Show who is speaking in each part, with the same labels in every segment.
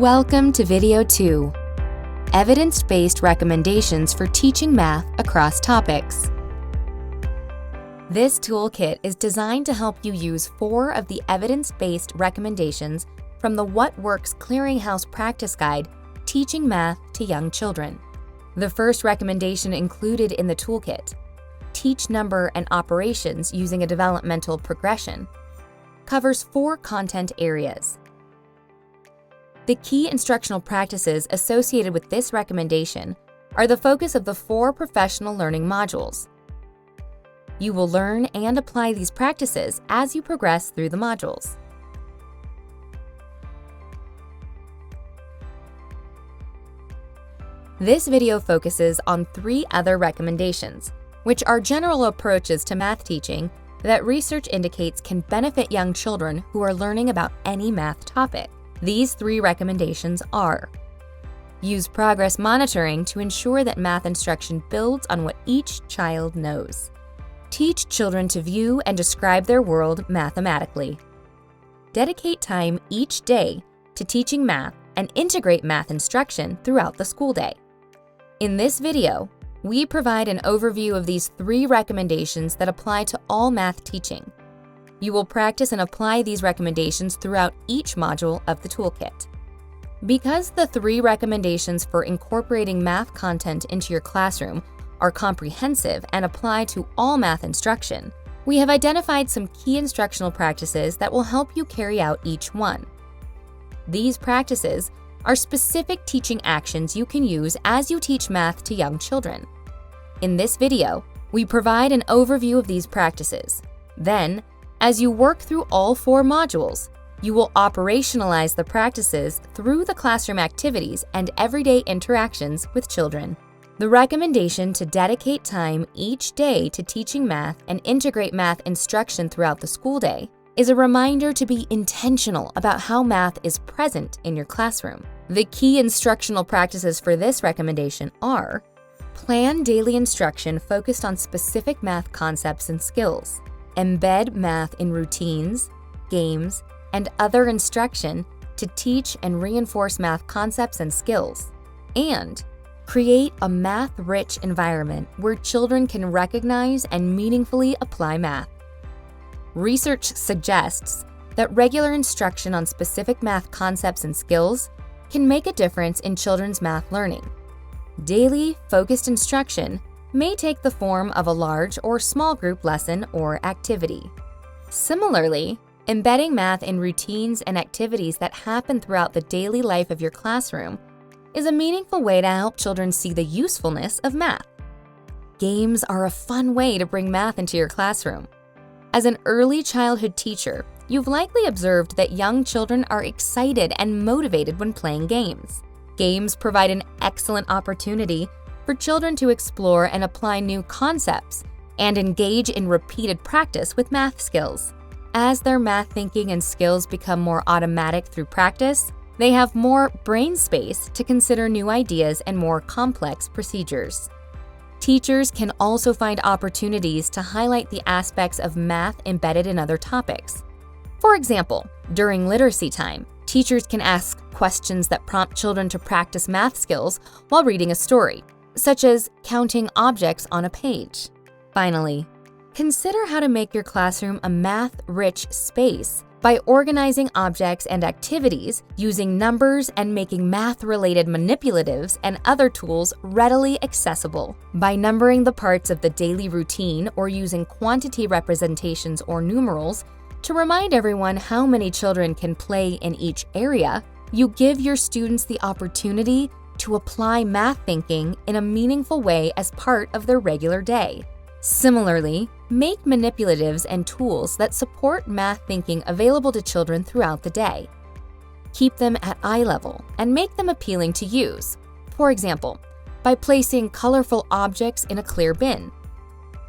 Speaker 1: Welcome to Video 2, Evidence-Based Recommendations for Teaching Math Across Topics. This toolkit is designed to help you use 4 of the evidence-based recommendations from the What Works Clearinghouse Practice Guide, Teaching Math to Young Children. The first recommendation included in the toolkit, Teach Number and Operations Using a Developmental Progression, covers 4 content areas. The key instructional practices associated with this recommendation are the focus of the 4 professional learning modules. You will learn and apply these practices as you progress through the modules. This video focuses on 3 other recommendations, which are general approaches to math teaching that research indicates can benefit young children who are learning about any math topic. These 3 recommendations are: use progress monitoring to ensure that math instruction builds on what each child knows. Teach children to view and describe their world mathematically. Dedicate time each day to teaching math and integrate math instruction throughout the school day. In this video, we provide an overview of these 3 recommendations that apply to all math teaching. You will practice and apply these recommendations throughout each module of the toolkit. Because the 3 recommendations for incorporating math content into your classroom are comprehensive and apply to all math instruction, we have identified some key instructional practices that will help you carry out each one. These practices are specific teaching actions you can use as you teach math to young children. In this video, we provide an overview of these practices. Then, as you work through all 4 modules, you will operationalize the practices through the classroom activities and everyday interactions with children. The recommendation to dedicate time each day to teaching math and integrate math instruction throughout the school day is a reminder to be intentional about how math is present in your classroom. The key instructional practices for this recommendation are: plan daily instruction focused on specific math concepts and skills. Embed math in routines, games, and other instruction to teach and reinforce math concepts and skills. And create a math-rich environment where children can recognize and meaningfully apply math. Research suggests that regular instruction on specific math concepts and skills can make a difference in children's math learning. Daily, focused instruction may take the form of a large or small group lesson or activity. Similarly, embedding math in routines and activities that happen throughout the daily life of your classroom is a meaningful way to help children see the usefulness of math. Games are a fun way to bring math into your classroom. As an early childhood teacher, you've likely observed that young children are excited and motivated when playing games. Games provide an excellent opportunity for children to explore and apply new concepts and engage in repeated practice with math skills. As their math thinking and skills become more automatic through practice, they have more brain space to consider new ideas and more complex procedures. Teachers can also find opportunities to highlight the aspects of math embedded in other topics. For example, during literacy time, teachers can ask questions that prompt children to practice math skills while reading a story, such as counting objects on a page. Finally, consider how to make your classroom a math-rich space by organizing objects and activities using numbers and making math-related manipulatives and other tools readily accessible. By numbering the parts of the daily routine or using quantity representations or numerals to remind everyone how many children can play in each area, you give your students the opportunity to apply math thinking in a meaningful way as part of their regular day. Similarly, make manipulatives and tools that support math thinking available to children throughout the day. Keep them at eye level and make them appealing to use. For example, by placing colorful objects in a clear bin.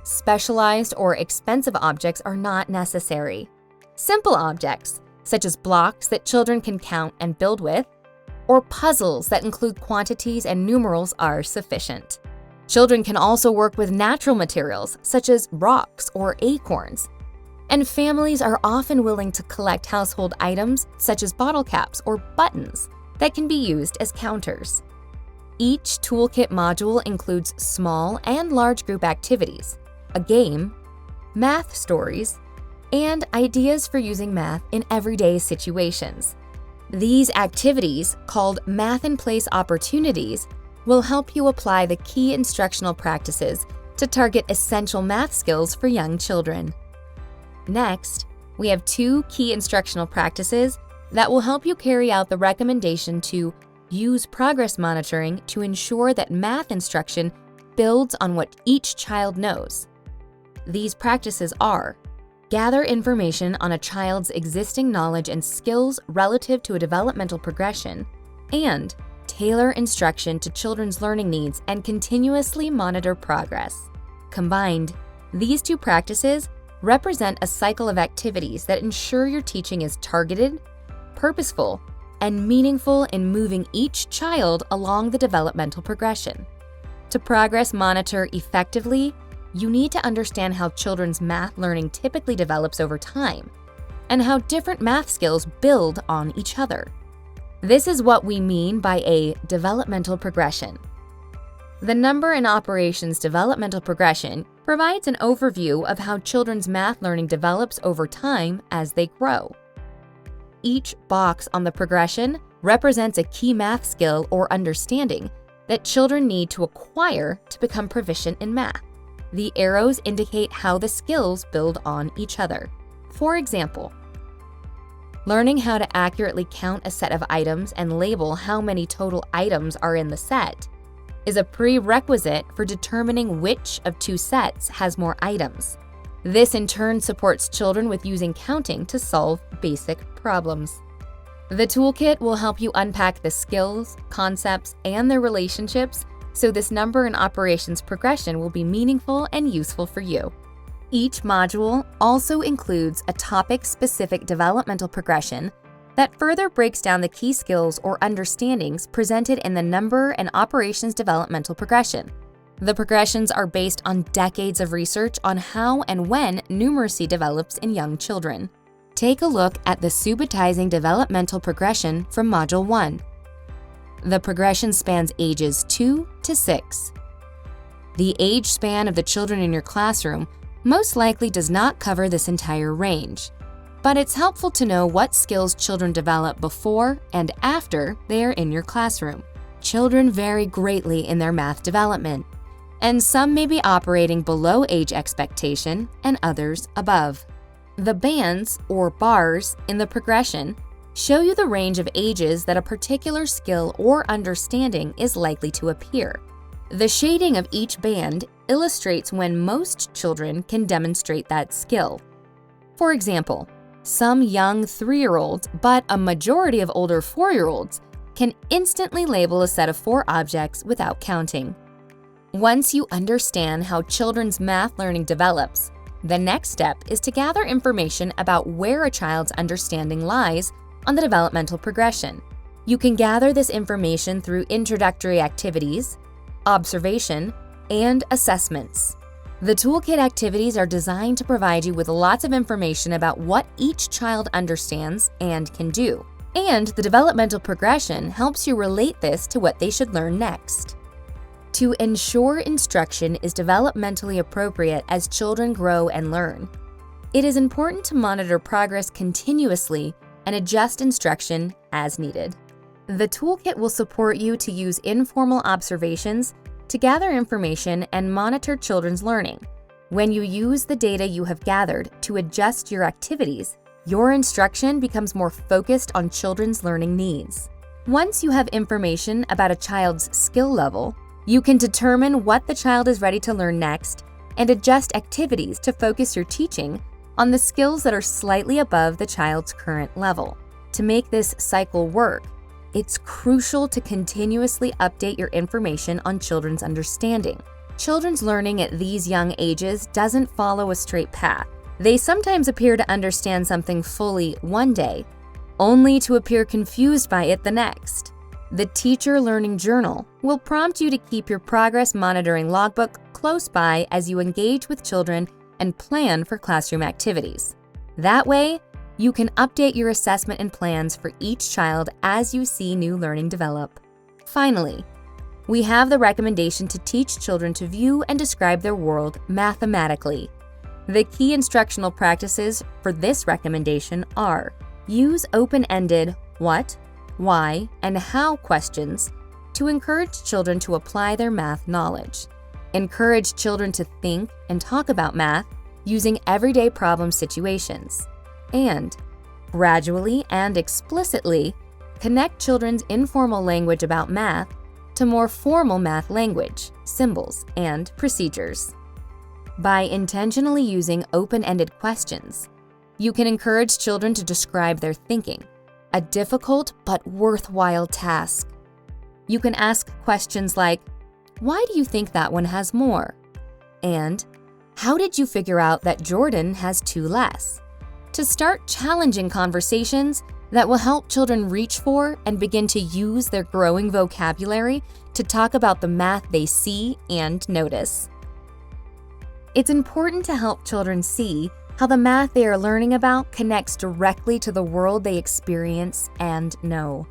Speaker 1: Specialized or expensive objects are not necessary. Simple objects, such as blocks that children can count and build with, or puzzles that include quantities and numerals are sufficient. Children can also work with natural materials, such as rocks or acorns. And families are often willing to collect household items, such as bottle caps or buttons, that can be used as counters. Each toolkit module includes small and large group activities, a game, math stories, and ideas for using math in everyday situations. These activities, called Math in Place opportunities, will help you apply the key instructional practices to target essential math skills for young children. Next, we have 2 key instructional practices that will help you carry out the recommendation to use progress monitoring to ensure that math instruction builds on what each child knows. These practices are: gather information on a child's existing knowledge and skills relative to a developmental progression, and tailor instruction to children's learning needs and continuously monitor progress. Combined, these 2 practices represent a cycle of activities that ensure your teaching is targeted, purposeful, and meaningful in moving each child along the developmental progression. To progress monitor effectively, you need to understand how children's math learning typically develops over time and how different math skills build on each other. This is what we mean by a developmental progression. The Number and Operations Developmental Progression provides an overview of how children's math learning develops over time as they grow. Each box on the progression represents a key math skill or understanding that children need to acquire to become proficient in math. The arrows indicate how the skills build on each other. For example, learning how to accurately count a set of items and label how many total items are in the set is a prerequisite for determining which of 2 sets has more items. This in turn supports children with using counting to solve basic problems. The toolkit will help you unpack the skills, concepts, and their relationships so this number and operations progression will be meaningful and useful for you. Each module also includes a topic-specific developmental progression that further breaks down the key skills or understandings presented in the number and operations developmental progression. The progressions are based on decades of research on how and when numeracy develops in young children. Take a look at the Subitizing Developmental Progression from Module 1. The progression spans ages 2 to 6. The age span of the children in your classroom most likely does not cover this entire range, but it's helpful to know what skills children develop before and after they are in your classroom. Children vary greatly in their math development, and some may be operating below age expectation and others above. The bands, or bars, in the progression show you the range of ages that a particular skill or understanding is likely to appear. The shading of each band illustrates when most children can demonstrate that skill. For example, some young 3-year-olds, but a majority of older 4-year-olds, can instantly label a set of 4 objects without counting. Once you understand how children's math learning develops, the next step is to gather information about where a child's understanding lies on the developmental progression. You can gather this information through introductory activities, observation, and assessments. The toolkit activities are designed to provide you with lots of information about what each child understands and can do, and the developmental progression helps you relate this to what they should learn next. To ensure instruction is developmentally appropriate as children grow and learn, it is important to monitor progress continuously and adjust instruction as needed. The toolkit will support you to use informal observations to gather information and monitor children's learning. When you use the data you have gathered to adjust your activities, your instruction becomes more focused on children's learning needs. Once you have information about a child's skill level, you can determine what the child is ready to learn next and adjust activities to focus your teaching on the skills that are slightly above the child's current level. To make this cycle work, it's crucial to continuously update your information on children's understanding. Children's learning at these young ages doesn't follow a straight path. They sometimes appear to understand something fully one day, only to appear confused by it the next. The Teacher Learning Journal will prompt you to keep your progress monitoring logbook close by as you engage with children and plan for classroom activities. That way, You can update your assessment and plans for each child as you see new learning develop. Finally, we have the recommendation to teach children to view and describe their world mathematically. The key instructional practices for this recommendation are: use open-ended what, why, and how questions to encourage children to apply their math knowledge. Encourage children to think and talk about math using everyday problem situations. And gradually and explicitly connect children's informal language about math to more formal math language, symbols, and procedures. By intentionally using open-ended questions, you can encourage children to describe their thinking, a difficult but worthwhile task. You can ask questions like, "Why do you think that one has more?" And "How did you figure out that Jordan has 2 less?" To start challenging conversations that will help children reach for and begin to use their growing vocabulary to talk about the math they see and notice. It's important to help children see how the math they are learning about connects directly to the world they experience and know.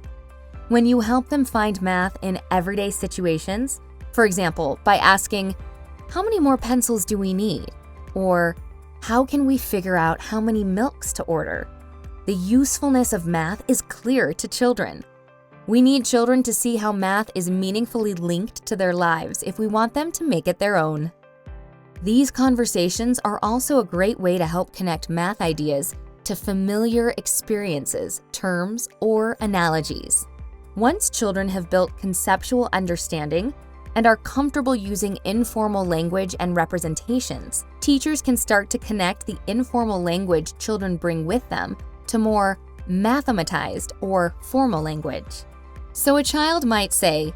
Speaker 1: When you help them find math in everyday situations, for example, by asking, "How many more pencils do we need?" or "How can we figure out how many milks to order?" the usefulness of math is clear to children. We need children to see how math is meaningfully linked to their lives if we want them to make it their own. These conversations are also a great way to help connect math ideas to familiar experiences, terms, or analogies. Once children have built conceptual understanding and are comfortable using informal language and representations, teachers can start to connect the informal language children bring with them to more mathematized or formal language. So a child might say,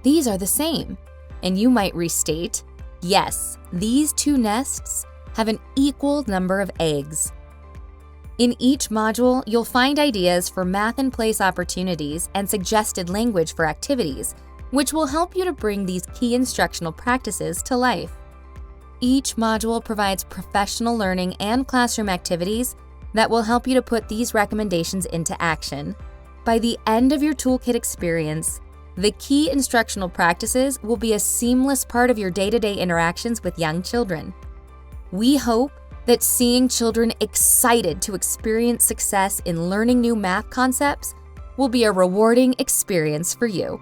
Speaker 1: "These are the same," and you might restate, "Yes, these 2 nests have an equal number of eggs." In each module, you'll find ideas for math in place opportunities and suggested language for activities, which will help you to bring these key instructional practices to life. Each module provides professional learning and classroom activities that will help you to put these recommendations into action. By the end of your toolkit experience, the key instructional practices will be a seamless part of your day-to-day interactions with young children. We hope that seeing children excited to experience success in learning new math concepts will be a rewarding experience for you.